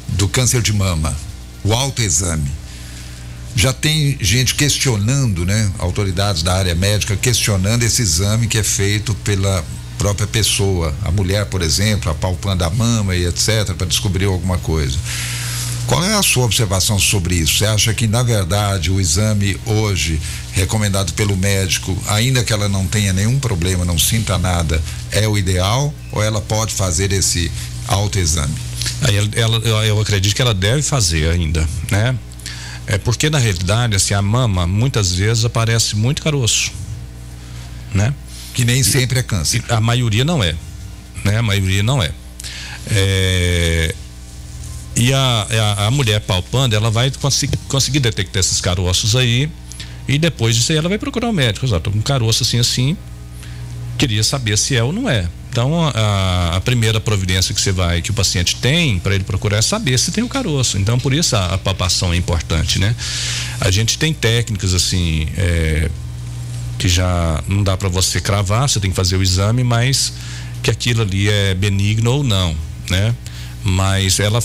do câncer de mama, o autoexame. Já tem gente questionando, né? Autoridades da área médica questionando esse exame que é feito pela própria pessoa, a mulher, por exemplo, apalpando a mama e etc, para descobrir alguma coisa. Qual é a sua observação sobre isso? Você acha que, na verdade, o exame hoje recomendado pelo médico, ainda que ela não tenha nenhum problema, não sinta nada, é o ideal, ou ela pode fazer esse autoexame? Eu acredito que ela deve fazer ainda, né? Porque na realidade, assim, a mama muitas vezes aparece muito caroço, né? Que nem sempre é câncer. A maioria não é, né? A maioria não é. E a mulher palpando, ela vai conseguir detectar esses caroços aí, e depois disso aí ela vai procurar o médico. Tô com um caroço assim, queria saber se é ou não é. Então a primeira providência que o paciente tem para ele procurar é saber se tem o caroço. Então por isso a palpação é importante, né? A gente tem técnicas assim, que já não dá para você cravar, você tem que fazer o exame, mas que aquilo ali é benigno ou não, né? Mas ela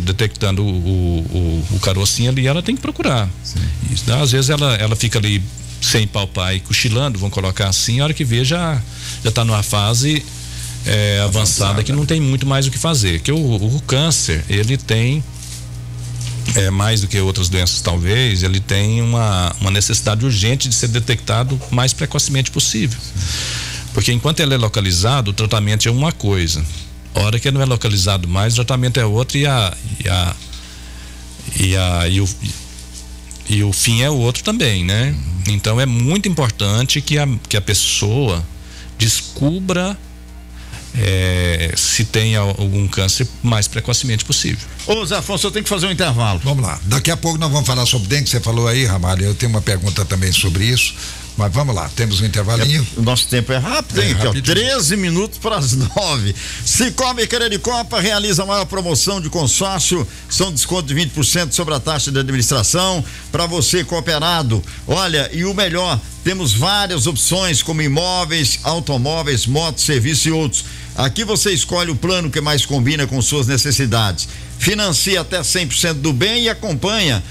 detectando o carocinho ali, ela tem que procurar. Isso, né? Às vezes ela fica ali sem palpar e cochilando, vão colocar assim, a hora que vê já está numa fase avançada, que não tem muito mais o que fazer. Que o câncer, ele tem mais do que outras doenças, talvez, ele tem uma necessidade urgente de ser detectado o mais precocemente possível. Porque enquanto ele é localizado, o tratamento é uma coisa. A hora que ele não é localizado mais, o tratamento é outro, e o fim é outro também, né? Então é muito importante que a pessoa descubra se tem algum câncer mais precocemente possível. Ô Zé Afonso, eu tenho que fazer um intervalo. Vamos lá, daqui a pouco nós vamos falar sobre dengue, você falou aí, Ramalho, eu tenho uma pergunta também sobre isso, mas vamos lá, temos um intervalinho. O nosso tempo é rápido, hein? 13 minutos para as 9. Cicobi Credicopa realiza a maior promoção de consórcio, são desconto de 20% sobre a taxa de administração para você cooperado. Olha, e o melhor, temos várias opções como imóveis, automóveis, motos, serviços e outros. Aqui você escolhe o plano que mais combina com suas necessidades. Financia até 100% do bem e acompanha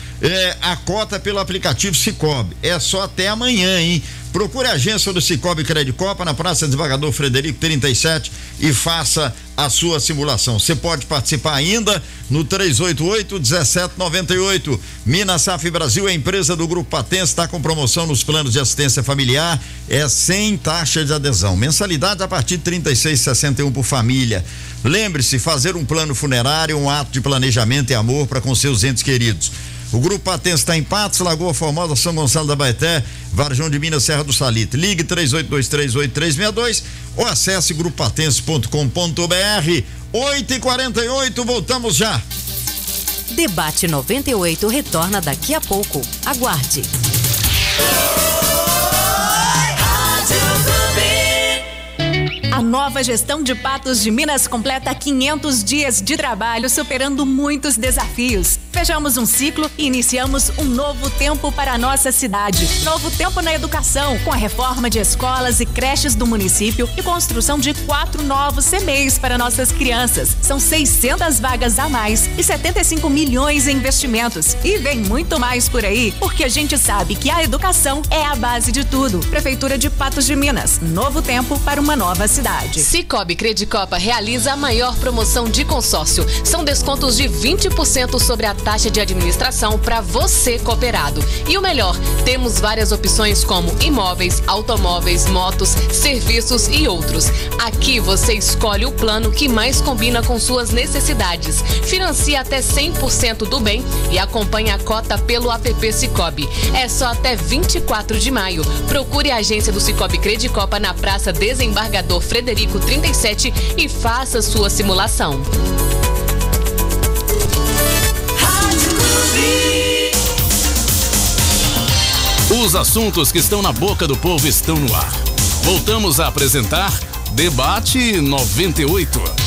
a cota pelo aplicativo Cicobi. É só até amanhã, hein? Procure a agência do Cicobi Credicopa na Praça Desembargador Frederico 37 e faça a sua simulação. Você pode participar ainda no 388-1798. Minas Safra Brasil é empresa do Grupo Patense, está com promoção nos planos de assistência familiar, sem taxa de adesão. Mensalidade a partir de R$ 36,61 por família. Lembre-se, fazer um plano funerário é um ato de planejamento e amor para com seus entes queridos. O Grupo Patense está em Patos, Lagoa Formosa, São Gonçalo da Baeté, Varjão de Minas, Serra do Salito. Ligue 38238362 ou acesse grupopatense.com.br. 8h48, voltamos já. Debate 98 retorna daqui a pouco. Aguarde. A nova gestão de Patos de Minas completa 500 dias de trabalho, superando muitos desafios. Fechamos um ciclo e iniciamos um novo tempo para a nossa cidade. Novo tempo na educação, com a reforma de escolas e creches do município e construção de 4 novos CMEs para nossas crianças. São 600 vagas a mais e 75 milhões em investimentos. E vem muito mais por aí, porque a gente sabe que a educação é a base de tudo. Prefeitura de Patos de Minas, novo tempo para uma nova cidade. necessidade. Cicobi Credicopa realiza a maior promoção de consórcio. São descontos de 20% sobre a taxa de administração para você cooperado. E o melhor, temos várias opções como imóveis, automóveis, motos, serviços e outros. Aqui você escolhe o plano que mais combina com suas necessidades. Financia até 100% do bem e acompanha a cota pelo app Cicobi. É só até 24 de maio. Procure a agência do Cicobi Credicopa na Praça Desembargador Frederico 37 e faça sua simulação. Os assuntos que estão na boca do povo estão no ar. Voltamos a apresentar Debate 98.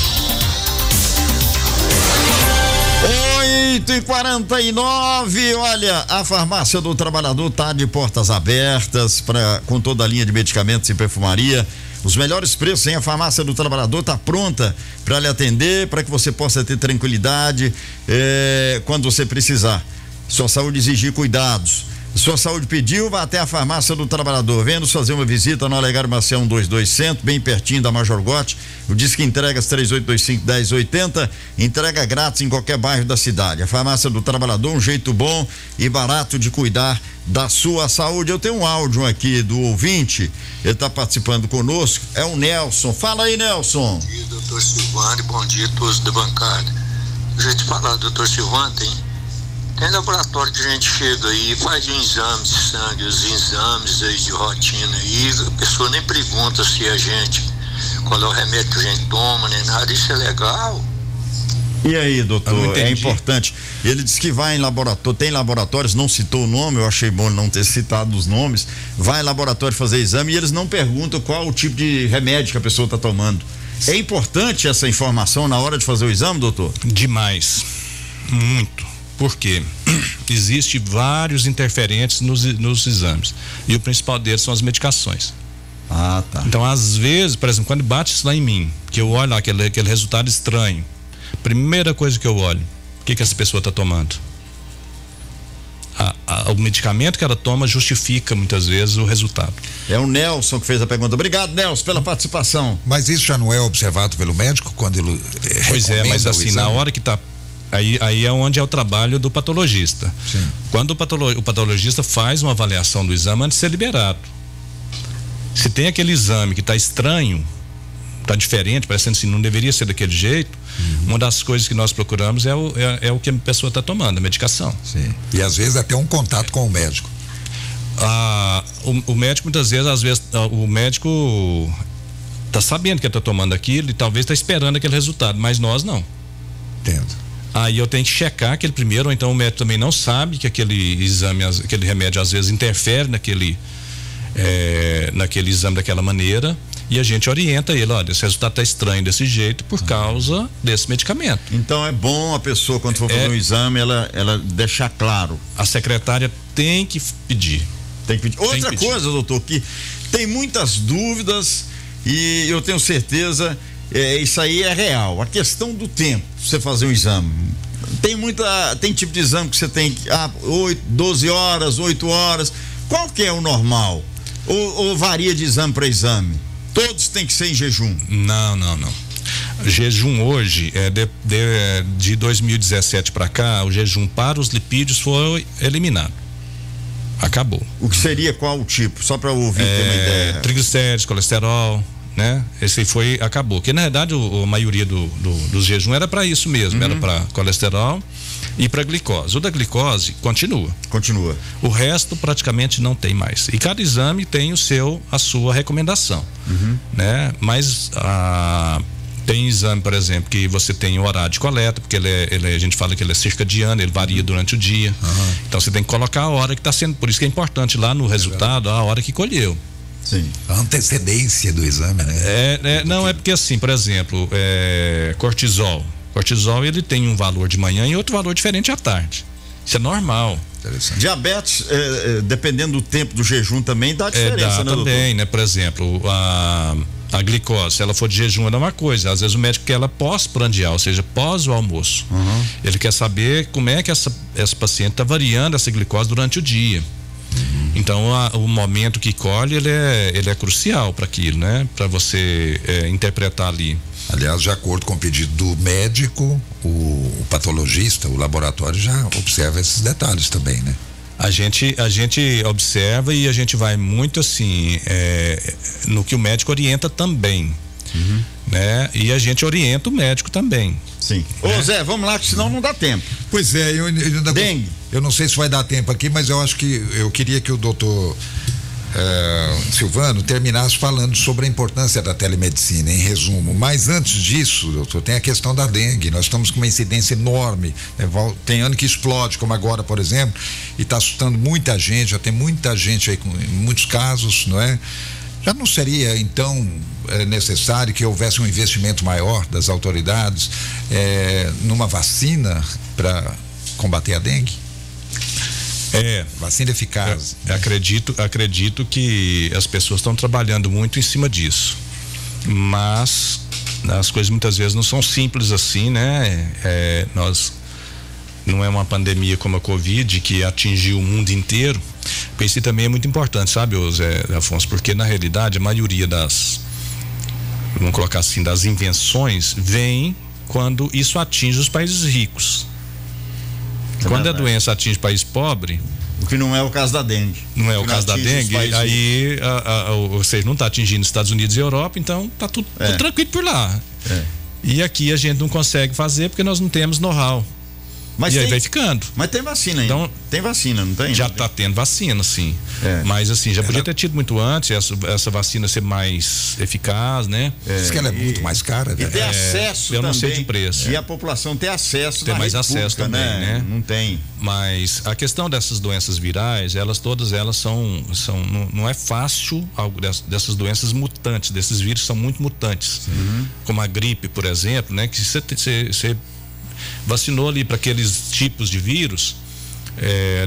8h49, olha, a Farmácia do Trabalhador está de portas abertas com toda a linha de medicamentos e perfumaria. Os melhores preços, hein? A Farmácia do Trabalhador está pronta para lhe atender, para que você possa ter tranquilidade quando você precisar. Sua saúde exigir cuidados. Sua saúde pediu, vá até a Farmácia do Trabalhador. Venha nos fazer uma visita no Olegário Maciel 122 Centro, bem pertinho da Major Gotti. O Disque Entregas 3825-1080. Entrega grátis em qualquer bairro da cidade. A Farmácia do Trabalhador, um jeito bom e barato de cuidar da sua saúde. Eu tenho um áudio aqui do ouvinte, ele está participando conosco, é o Nelson. Fala aí, Nelson. Bom dia, doutor Silvano, bom dia a todos da bancada. Deixa eu te falar, doutor Silvano, tem laboratório que a gente chega aí, faz um exame de sangue, os exames aí de rotina aí, a pessoa nem pergunta se a gente, qual é o remédio que a gente toma, nem nada, isso é legal. E aí, doutor, é importante. Ele disse que vai em laboratório, tem laboratórios, não citou o nome, eu achei bom não ter citado os nomes, vai em laboratório fazer exame e eles não perguntam qual o tipo de remédio que a pessoa está tomando. É importante essa informação na hora de fazer o exame, doutor? Demais, muito. Porque existe vários interferentes nos exames e o principal deles são as medicações. Ah, tá. Então, às vezes, por exemplo, quando bate isso lá em mim, que eu olho lá aquele resultado estranho, primeira coisa que eu olho, o que essa pessoa está tomando? O medicamento que ela toma justifica muitas vezes o resultado. É o Nelson que fez a pergunta. Obrigado, Nelson, pela participação. Mas isso já não é observado pelo médico quando ele Pois é, mas assim, na hora que está Aí é onde é o trabalho do patologista. Sim. Quando o patologista faz uma avaliação do exame antes de ser liberado. Se tem aquele exame que está estranho, está diferente, parecendo assim, não deveria ser daquele jeito, uma das coisas que nós procuramos é o que a pessoa está tomando, a medicação. Sim. E às vezes até um contato com o médico. O médico, muitas vezes, o médico está sabendo que ele está tomando aquilo e talvez está esperando aquele resultado, mas nós não. Entendo. Aí eu tenho que checar aquele primeiro, ou então o médico também não sabe que aquele exame, aquele remédio às vezes interfere naquele exame daquela maneira, e a gente orienta ele, olha, esse resultado está estranho desse jeito por causa desse medicamento. Então é bom a pessoa, quando for fazer um exame, ela deixar claro. A secretária tem que pedir. Outra coisa, doutor, que tem muitas dúvidas e eu tenho certeza, isso aí é real. A questão do tempo, você fazer um exame. Tem tipo de exame que você tem 12 horas, 8 horas. Qual que é o normal? Ou varia de exame para exame? Todos têm que ser em jejum? Não. Jejum hoje, de 2017 para cá, o jejum para os lipídios foi eliminado. Acabou. O que seria qual o tipo? Só para ouvir ter uma ideia. Triglicéridos, colesterol, né? Esse acabou. Porque na verdade a maioria dos jejum era para isso mesmo, era para colesterol e para glicose. O da glicose continua. O resto praticamente não tem mais. E cada exame tem a sua recomendação, né? Mas tem exame, por exemplo, que você tem o horário de coleta, porque a gente fala que ele é circadiano, ele varia durante o dia. Então você tem que colocar a hora que está sendo, por isso que é importante lá no resultado a hora que colheu. Sim. A antecedência do exame, né? Não, é porque assim, por exemplo, cortisol. Cortisol, ele tem um valor de manhã e outro valor diferente à tarde. Isso é normal. Diabetes, dependendo do tempo do jejum também dá diferença, né, também, né? Por exemplo, a glicose, se ela for de jejum é uma coisa, às vezes o médico quer ela pós-prandial, ou seja, pós o almoço. Ele quer saber como é que essa paciente está variando essa glicose durante o dia. Então o momento que colhe ele é crucial para aquilo, né? Para você interpretar ali. Aliás, de acordo com o pedido do médico, o patologista, o laboratório já observa esses detalhes também, né? A gente observa e a gente vai muito assim no que o médico orienta também, né? E a gente orienta o médico também. Sim. Ô Zé, vamos lá, que senão não dá tempo. Pois é, dengue. Eu não sei se vai dar tempo aqui, mas eu acho que eu queria que o doutor Silvano terminasse falando sobre a importância da telemedicina, em resumo. Mas antes disso, doutor, tem a questão da dengue. Nós estamos com uma incidência enorme, né? Tem ano que explode, como agora, por exemplo, e está assustando muita gente, já tem muita gente aí com muitos casos, não é? Já não seria, então, necessário que houvesse um investimento maior das autoridades numa vacina para combater a dengue? Vacina eficaz. Acredito que as pessoas estão trabalhando muito em cima disso, mas as coisas muitas vezes não são simples assim, né? Não é uma pandemia como a Covid que atingiu o mundo inteiro. Isso também é muito importante, sabe, Zé Afonso, porque na realidade a maioria vamos colocar assim, das invenções vem quando isso atinge os países ricos. Quando a doença atinge país pobre, o que não é o caso da dengue. Não é o caso da dengue, aí ou seja, não está atingindo Estados Unidos e Europa, então está tudo tranquilo por lá. E aqui a gente não consegue fazer porque nós não temos know-how. Mas aí vai ficando. Mas tem vacina ainda. Então, tem vacina, não tem? Já está tendo vacina, sim. Mas assim, já podia ter tido muito antes, essa vacina ser mais eficaz, né? Diz que ela é muito mais cara, né? E ter acesso eu também. não sei de preço. E a população ter acesso. Ter mais acesso também, né? Não tem. Mas a questão dessas doenças virais, todas elas são não é fácil, algo dessas doenças mutantes, desses vírus são muito mutantes. Como a gripe, por exemplo, né? Que você vacinou ali para aqueles tipos de vírus,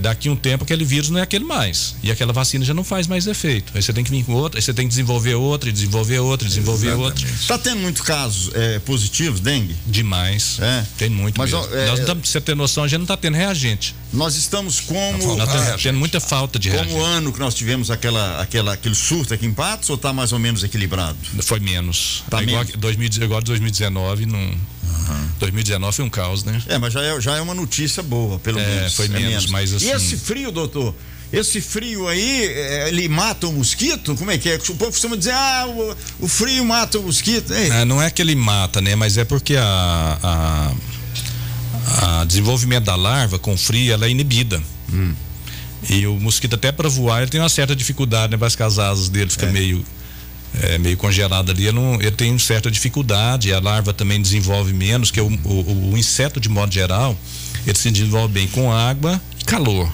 daqui a um tempo aquele vírus não é aquele mais, e aquela vacina já não faz mais efeito, aí você tem que vir com outra, aí você tem que desenvolver outra. Tá tendo muitos casos positivos, dengue? Demais, tem muito. Mas mesmo. Pra você ter noção, a gente não tá tendo reagente. Nós estamos tendo muita falta de reagente. Como o ano que nós tivemos aquele surto aqui em Patos, ou tá mais ou menos equilibrado? Foi menos. Igual 2019 não. 2019 foi um caos, né? Mas já é uma notícia boa, pelo menos. Foi menos, mas assim. E esse frio, doutor? Esse frio aí, ele mata o mosquito? Como é que é? O povo costuma dizer, o frio mata o mosquito. Não é que ele mata, né? Mas é porque a desenvolvimento da larva com frio, ela é inibida. E o mosquito, até para voar, ele tem uma certa dificuldade, né? Parece que as asas dele ficam meio congelado ali, ele tem certa dificuldade, a larva também desenvolve menos, que o inseto, de modo geral, ele se desenvolve bem com água e calor.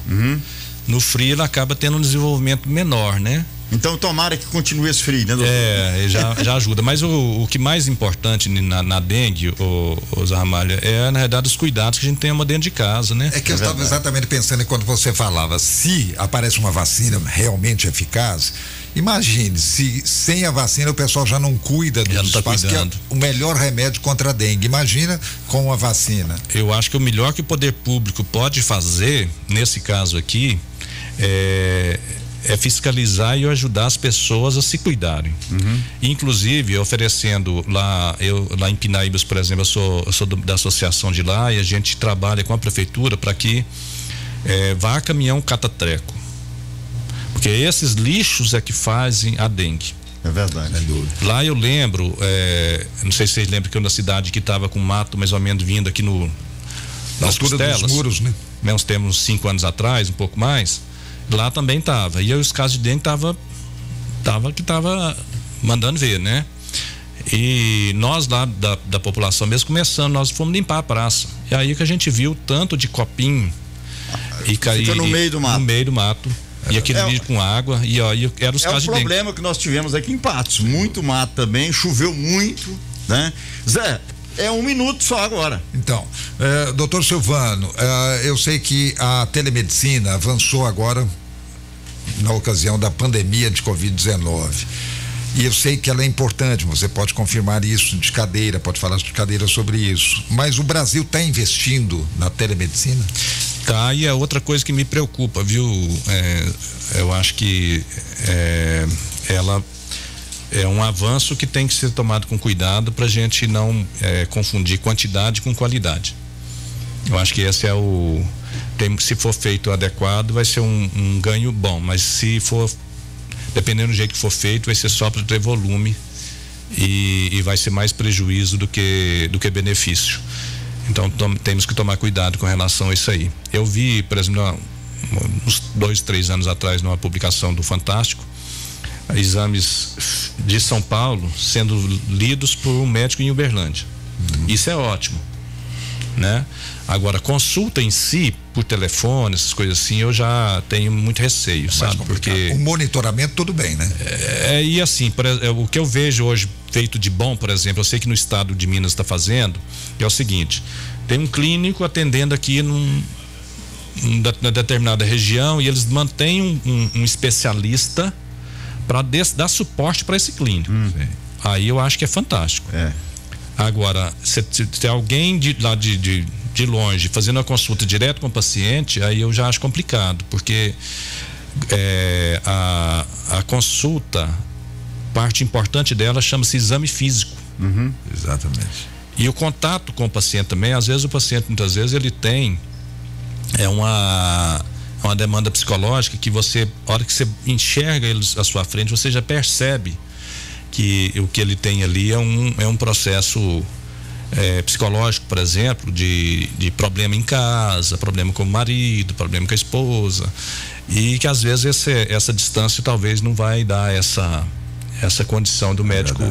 No frio ele acaba tendo um desenvolvimento menor, né? Então tomara que continue esse frio, né, doutor? Já ajuda, mas o que mais importante na dengue, o Zé Ramalho, na realidade os cuidados que a gente tem dentro de casa, né? Que eu estava exatamente pensando quando você falava, se aparece uma vacina realmente eficaz, imagine, se sem a vacina o pessoal já não cuida dos espaços, que é o melhor remédio contra a dengue. Imagina com a vacina. Eu acho que o melhor que o poder público pode fazer, nesse caso aqui, é fiscalizar e ajudar as pessoas a se cuidarem. Inclusive oferecendo lá em Pinaíbas, por exemplo, eu sou da associação de lá, e a gente trabalha com a prefeitura para que vá caminhão catatreco, porque esses lixos é que fazem a dengue. É verdade. Lá eu lembro, não sei se vocês lembram que eu na cidade que estava com mato mais ou menos vindo aqui na altura dos muros, né? Nós temos 5 anos atrás, um pouco mais. Lá também tava, e aí os casos de dengue tava mandando ver, né? E nós lá da população mesmo nós fomos limpar a praça, e aí que a gente viu tanto de copinho e cair no meio do mato. E aquele lixo com água, e eram os casos de dengue. É o problema que nós tivemos aqui em Patos, muito mato também, choveu muito, né? Zé, 1 minuto só agora. Então, doutor Silvano, eu sei que a telemedicina avançou agora na ocasião da pandemia de Covid-19, e eu sei que ela é importante, você pode confirmar isso de cadeira, pode falar de cadeira sobre isso, mas o Brasil está investindo na telemedicina? Tá, e é outra coisa que me preocupa, viu? Eu acho que ela é um avanço que tem que ser tomado com cuidado para a gente não confundir quantidade com qualidade. Eu acho que esse se for feito adequado, vai ser um ganho bom, mas se for, dependendo do jeito que for feito, vai ser só para ter volume e vai ser mais prejuízo do que benefício. Então temos que tomar cuidado com relação a isso aí. Eu vi, por exemplo, uns 2, 3 anos atrás, numa publicação do Fantástico, exames de São Paulo sendo lidos por um médico em Uberlândia. Isso é ótimo, né? Agora, consulta em si, por telefone, essas coisas assim, eu já tenho muito receio, sabe? Porque o monitoramento tudo bem, né? E assim, o que eu vejo hoje feito de bom, por exemplo, eu sei que no estado de Minas está fazendo, é o seguinte: tem um clínico atendendo aqui na determinada região, e eles mantêm um especialista para dar suporte para esse clínico. Aí eu acho que é fantástico. Agora, se tem alguém lá de longe fazendo a consulta direto com o paciente, aí eu já acho complicado, porque a consulta, parte importante dela chama-se exame físico. Exatamente. E o contato com o paciente também, às vezes o paciente, muitas vezes, ele tem uma demanda psicológica que você, a hora que você enxerga ele à sua frente, você já percebe que o que ele tem ali é um processo psicológico, por exemplo, de problema em casa, problema com o marido, problema com a esposa, e que às vezes essa distância talvez não vai dar essa condição do médico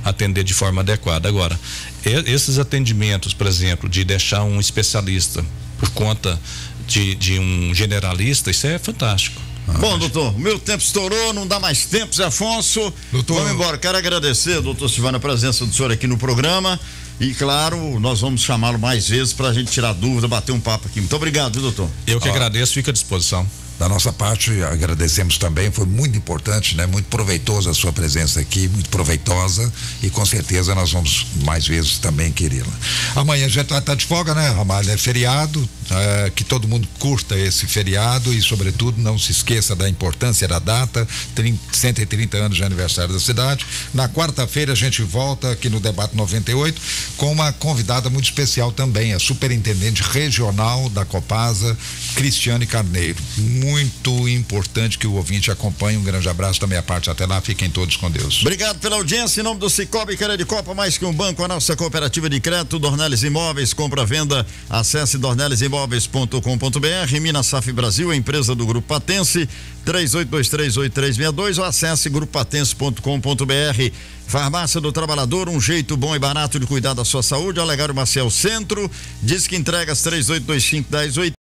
atender de forma adequada. Agora, esses atendimentos, por exemplo, de deixar um especialista por conta de um generalista, isso é fantástico. Bom, doutor, meu tempo estourou, não dá mais tempo, Zé Afonso. Doutor, vamos embora. Quero agradecer, doutor Silvano, a presença do senhor aqui no programa. E, claro, nós vamos chamá-lo mais vezes para a gente tirar dúvida, bater um papo aqui. Muito obrigado, viu, doutor? Eu que agradeço, fico à disposição. Da nossa parte, agradecemos também, foi muito importante, né? Muito proveitosa a sua presença aqui, muito proveitosa, e com certeza nós vamos mais vezes também querê-la. Amanhã a gente vai estar de folga, né, Ramalho? É feriado, que todo mundo curta esse feriado e, sobretudo, não se esqueça da importância da data, 130 anos de aniversário da cidade. Na quarta-feira a gente volta aqui no Debate 98 com uma convidada muito especial também, a superintendente regional da Copasa, Cristiane Carneiro. Muito importante que o ouvinte acompanhe. Um grande abraço da minha parte. Até lá, fiquem todos com Deus. Obrigado pela audiência. Em nome do Cicobi Crédito, mais que um banco, a nossa cooperativa de crédito, Dornelles Imóveis, compra-venda, acesse dornellesimóveis.com.br. Minas Saf Brasil, a empresa do Grupo Patense, 38238362, ou acesse grupopatense.com.br. Farmácia do Trabalhador, um jeito bom e barato de cuidar da sua saúde. Olegário Maciel Centro, diz que entregas 3825-1080.